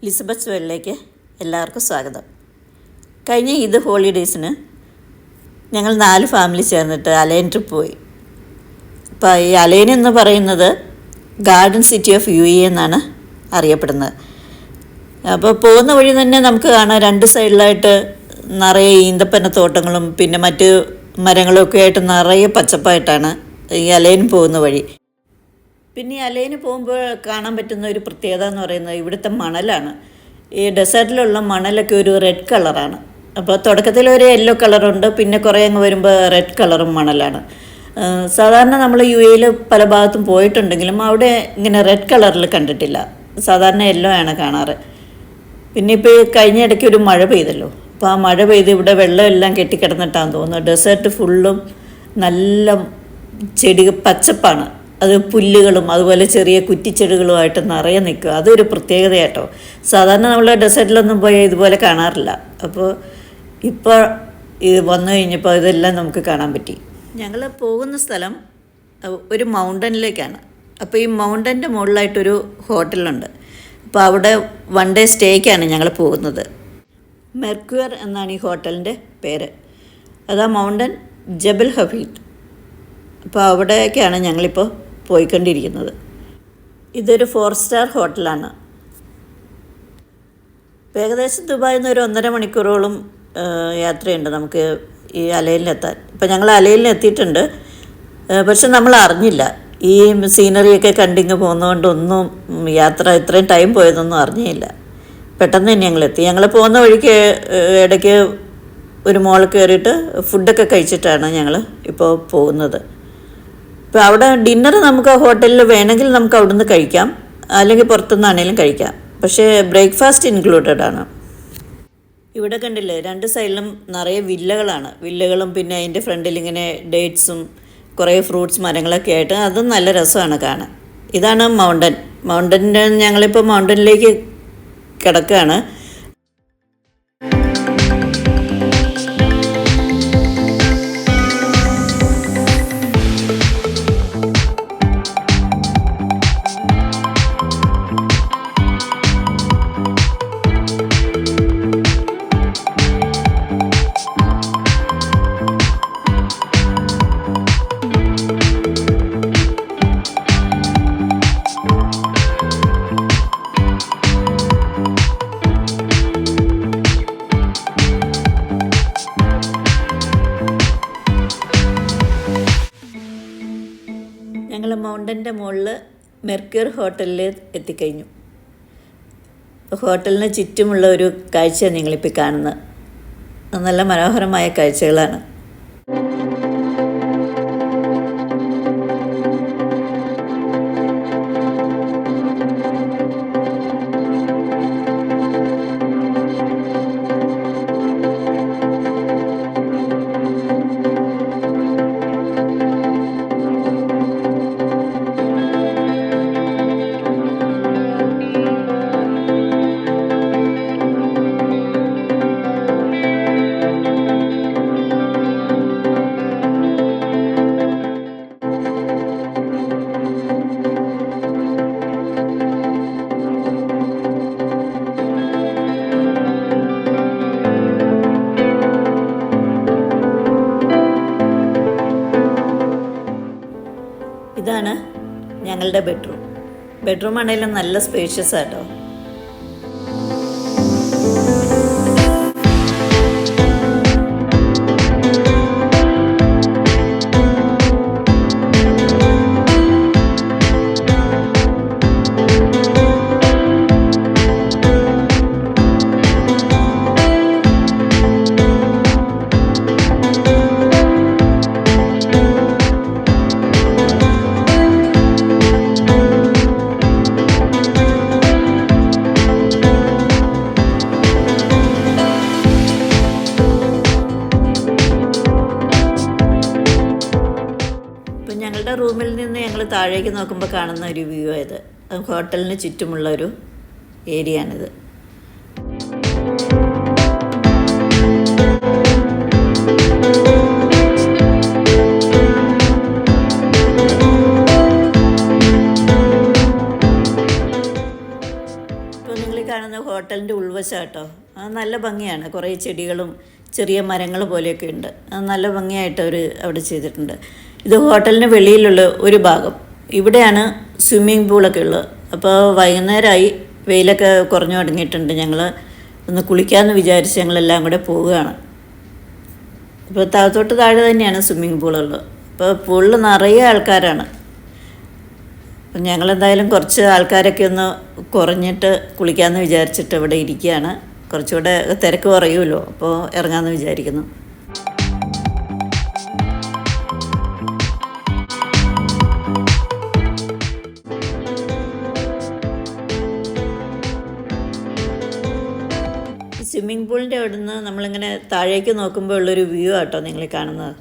ലിസബത്ത് വേൾഡിലേക്ക് എല്ലാവർക്കും സ്വാഗതം. കഴിഞ്ഞ ഈദ് ഹോളിഡേയ്സിന് ഞങ്ങൾ 4 ഫാമിലി ചേർന്നിട്ട് അലൈൻ ട്രിപ്പ് പോയി. അപ്പോൾ ഈ അലൈൻ എന്ന് പറയുന്നത് ഗാർഡൻ സിറ്റി ഓഫ് UAE എന്നാണ് അറിയപ്പെടുന്നത്. അപ്പോൾ പോകുന്ന വഴി തന്നെ നമുക്ക് കാണാം 2 സൈഡിലായിട്ട് നിറയെ ഈന്തപ്പനത്തോട്ടങ്ങളും പിന്നെ മറ്റ് മരങ്ങളൊക്കെ ആയിട്ട് നിറയെ പച്ചപ്പായിട്ടാണ് ഈ അലൈൻ പോകുന്ന വഴി. പിന്നെ ഈ അലൈന് പോകുമ്പോൾ കാണാൻ പറ്റുന്ന ഒരു പ്രത്യേകത എന്ന് പറയുന്നത് ഇവിടുത്തെ മണലാണ്. ഈ ഡെസേർട്ടിലുള്ള മണലൊക്കെ ഒരു റെഡ് കളറാണ്. അപ്പോൾ തുടക്കത്തിൽ ഒരു യെല്ലോ കളറുണ്ട്, പിന്നെ കുറേ അങ്ങ് വരുമ്പോൾ റെഡ് കളറും മണലാണ്. സാധാരണ നമ്മൾ UAE പല ഭാഗത്തും പോയിട്ടുണ്ടെങ്കിലും അവിടെ ഇങ്ങനെ റെഡ് കളറിൽ കണ്ടിട്ടില്ല. സാധാരണ യെല്ലോ ആണ് കാണാറ്. പിന്നെ ഇപ്പോൾ കഴിഞ്ഞ ഇടയ്ക്ക് ഒരു മഴ പെയ്തല്ലോ, അപ്പോൾ ആ മഴ പെയ്ത് ഇവിടെ വെള്ളം എല്ലാം കെട്ടിക്കിടന്നിട്ടാന്ന് തോന്നുന്നു. ഡെസേർട്ട് ഫുള്ളും നല്ല പച്ചപ്പാണ്. അത് പുല്ലുകളും അതുപോലെ ചെറിയ കുറ്റിച്ചെടികളുമായിട്ട് നിറയെ നിൽക്കുക. അതൊരു പ്രത്യേകതയാട്ടോ. സാധാരണ നമ്മൾ ഡെസേർട്ടിലൊന്നും പോയി ഇതുപോലെ കാണാറില്ല. അപ്പോൾ ഇപ്പോൾ ഇത് വന്നു കഴിഞ്ഞപ്പോൾ ഇതെല്ലാം നമുക്ക് കാണാൻ പറ്റി. ഞങ്ങൾ പോകുന്ന സ്ഥലം ഒരു മൗണ്ടനിലേക്കാണ്. അപ്പോൾ ഈ മൗണ്ടൻ്റെ മുകളിലായിട്ടൊരു ഹോട്ടലുണ്ട്. അപ്പോൾ അവിടെ 1 ഡേ സ്റ്റേക്കാണ് ഞങ്ങൾ പോകുന്നത്. മെർക്യുർ എന്നാണ് ഈ ഹോട്ടലിൻ്റെ പേര്. അതാ മൗണ്ടൻ ജബൽ ഹഫീദ്. അപ്പോൾ അവിടേക്കാണ് ഞങ്ങളിപ്പോൾ പോയിക്കൊണ്ടിരിക്കുന്നത്. ഇതൊരു 4 സ്റ്റാർ ഹോട്ടലാണ്. ഏകദേശം ദുബായിൽ നിന്ന് ഒരു 1.5 മണിക്കൂറോളം യാത്രയുണ്ട് നമുക്ക് ഈ അലൈനിലെത്താൻ. ഇപ്പോൾ ഞങ്ങൾ അലൈനിൽ എത്തിയിട്ടുണ്ട്, പക്ഷെ നമ്മൾ അറിഞ്ഞില്ല. ഈ സീനറിയൊക്കെ കണ്ടിങ്ങ് പോകുന്നതുകൊണ്ടൊന്നും യാത്ര ഇത്രയും ടൈം പോയതൊന്നും അറിഞ്ഞില്ല. പെട്ടെന്ന് തന്നെ ഞങ്ങളെത്തി. ഞങ്ങൾ പോകുന്ന വഴിക്ക് ഇടയ്ക്ക് ഒരു മോളിൽ കയറിയിട്ട് ഫുഡൊക്കെ കഴിച്ചിട്ടാണ് ഞങ്ങൾ ഇപ്പോൾ പോകുന്നത്. ഇപ്പോൾ അവിടെ ഡിന്നർ നമുക്ക് ഹോട്ടലിൽ വേണമെങ്കിൽ നമുക്ക് അവിടുന്ന് കഴിക്കാം, അല്ലെങ്കിൽ പുറത്തുനിന്നാണെങ്കിലും കഴിക്കാം. പക്ഷേ ബ്രേക്ക്ഫാസ്റ്റ് ഇൻക്ലൂഡഡ് ആണ്. ഇവിടെ കണ്ടില്ലേ 2 സൈഡിലും നിറയെ വില്ലകളാണ്. വില്ലകളും പിന്നെ അതിൻ്റെ ഫ്രണ്ടിൽ ഇങ്ങനെ ഡേറ്റ്സും കുറേ ഫ്രൂട്ട്സ് മരങ്ങളൊക്കെ ആയിട്ട് അതും നല്ല രസമാണ് കാണാൻ. ഇതാണ് മൗണ്ടൻ്റെ ഞങ്ങളിപ്പോൾ മൗണ്ടനിലേക്ക് കിടക്കുകയാണ്. ഞങ്ങൾ മൗണ്ടൻ്റെ മുകളിൽ മെർക്യുർ ഹോട്ടലിൽ എത്തിക്കഴിഞ്ഞു. ഹോട്ടലിന് ചുറ്റുമുള്ള ഒരു കാഴ്ചയാണ് നിങ്ങളിപ്പോൾ കാണുന്നത്. നല്ല മനോഹരമായ കാഴ്ചകളാണ്. ഇതാണ് ഞങ്ങളുടെ ബെഡ്റൂം ആണെങ്കിലും നല്ല സ്പേഷ്യസ് ആട്ടോ. ഞങ്ങളുടെ റൂമിൽ നിന്ന് ഞങ്ങൾ താഴേക്ക് നോക്കുമ്പോൾ കാണുന്ന ഒരു വ്യൂ ആയത്. ഹോട്ടലിന് ചുറ്റുമുള്ള ഒരു ഏരിയ ആണിത്. ഹോട്ടലിൻ്റെ ഉൾവശം കേട്ടോ. അത് നല്ല ഭംഗിയാണ്. കുറേ ചെടികളും ചെറിയ മരങ്ങൾ പോലെയൊക്കെ ഉണ്ട്. അത് നല്ല ഭംഗിയായിട്ട് അവർ അവിടെ ചെയ്തിട്ടുണ്ട്. ഇത് ഹോട്ടലിന് വെളിയിലുള്ള ഒരു ഭാഗം. ഇവിടെയാണ് സ്വിമ്മിംഗ് പൂളൊക്കെ ഉള്ളത്. അപ്പോൾ വൈകുന്നേരമായി, വെയിലൊക്കെ കുറഞ്ഞു തുടങ്ങിയിട്ടുണ്ട്. ഞങ്ങൾ ഒന്ന് കുളിക്കാമെന്ന് വിചാരിച്ച് ഞങ്ങളെല്ലാം കൂടെ പോവുകയാണ്. ഇപ്പോൾ താഴത്തോട്ട് താഴെ തന്നെയാണ് സ്വിമ്മിംഗ് പൂളുള്ളത്. അപ്പോൾ പൂളിൽ നിറയെ ആൾക്കാരാണ്. അപ്പം ഞങ്ങളെന്തായാലും കുറച്ച് ആൾക്കാരൊക്കെ ഒന്ന് കുറഞ്ഞിട്ട് കുളിക്കാമെന്ന് വിചാരിച്ചിട്ട് ഇവിടെ ഇരിക്കുകയാണ്. കുറച്ചുകൂടെ തിരക്ക് കുറയുമല്ലോ, അപ്പോൾ ഇറങ്ങാമെന്ന് വിചാരിക്കുന്നു. സ്വിമ്മിംഗ് പൂളിൻ്റെ അവിടെ നിന്ന് നമ്മളിങ്ങനെ താഴേക്ക് നോക്കുമ്പോൾ ഉള്ളൊരു വ്യൂ ആട്ടോ നിങ്ങൾ കാണുന്നത്.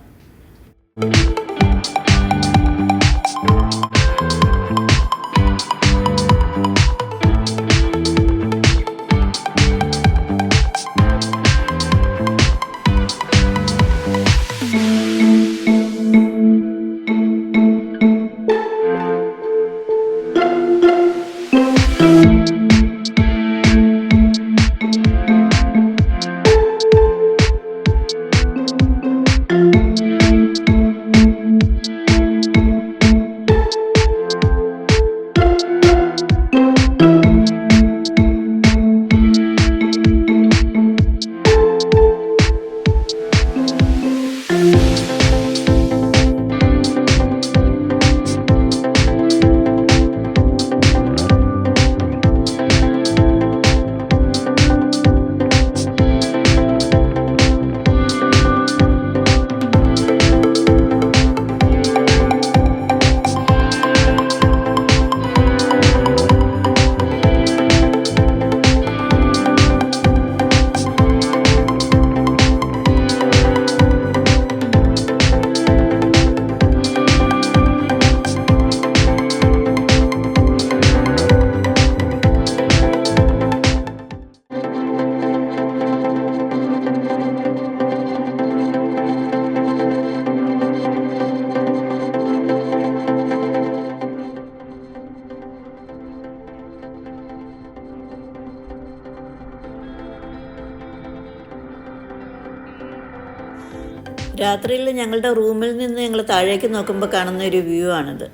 രാത്രിയിൽ ഞങ്ങളുടെ റൂമിൽ നിന്ന് ഞങ്ങൾ താഴേക്ക് നോക്കുമ്പോൾ കാണുന്ന ഒരു വ്യൂ ആണിത്.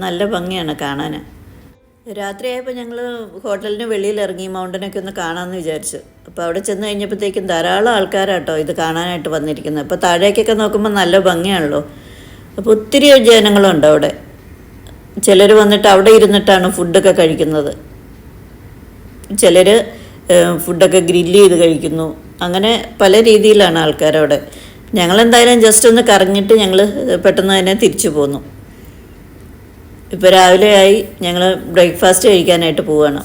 നല്ല ഭംഗിയാണ് കാണാൻ. രാത്രിയായപ്പോൾ ഞങ്ങൾ ഹോട്ടലിന് വെളിയിൽ ഇറങ്ങി മൗണ്ടനൊക്കെ ഒന്ന് കാണാമെന്ന് വിചാരിച്ചു. അപ്പോൾ അവിടെ ചെന്ന് കഴിഞ്ഞപ്പോഴത്തേക്കും ധാരാളം ആൾക്കാരാട്ടോ ഇത് കാണാനായിട്ട് വന്നിരിക്കുന്നത്. അപ്പോൾ താഴേക്കൊക്കെ നോക്കുമ്പോൾ നല്ല ഭംഗിയാണല്ലോ. അപ്പോൾ ഒത്തിരി ജനങ്ങളുണ്ട് അവിടെ. ചിലർ വന്നിട്ട് അവിടെ ഇരുന്നിട്ടാണ് ഫുഡൊക്കെ കഴിക്കുന്നത്. ചിലർ ഫുഡൊക്കെ ഗ്രില്ല് ചെയ്ത് കഴിക്കുന്നു. അങ്ങനെ പല രീതിയിലാണ് ആൾക്കാരവിടെ. ഞങ്ങളെന്തായാലും ജസ്റ്റ് ഒന്ന് കറങ്ങിയിട്ട് ഞങ്ങൾ പെട്ടെന്ന് തന്നെ തിരിച്ചു പോന്നു. ഇപ്പോൾ രാവിലെയായി, ഞങ്ങൾ ബ്രേക്ക്ഫാസ്റ്റ് കഴിക്കാനായിട്ട് പോവുകയാണ്.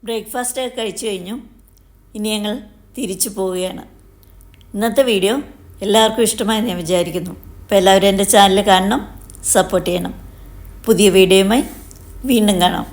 ബ്രേക്ക്ഫാസ്റ്റൊക്കെ കഴിച്ചു കഴിഞ്ഞു. ഇനി ഞങ്ങൾ തിരിച്ചു പോവുകയാണ്. ഇന്നത്തെ വീഡിയോ എല്ലാവർക്കും ഇഷ്ടമായി ഞാൻ വിചാരിക്കുന്നു. അപ്പോൾ എല്ലാവരും എൻ്റെ ചാനൽ കാണണം, സപ്പോർട്ട് ചെയ്യണം. പുതിയ വീഡിയോയുമായി വീണ്ടും കാണാം.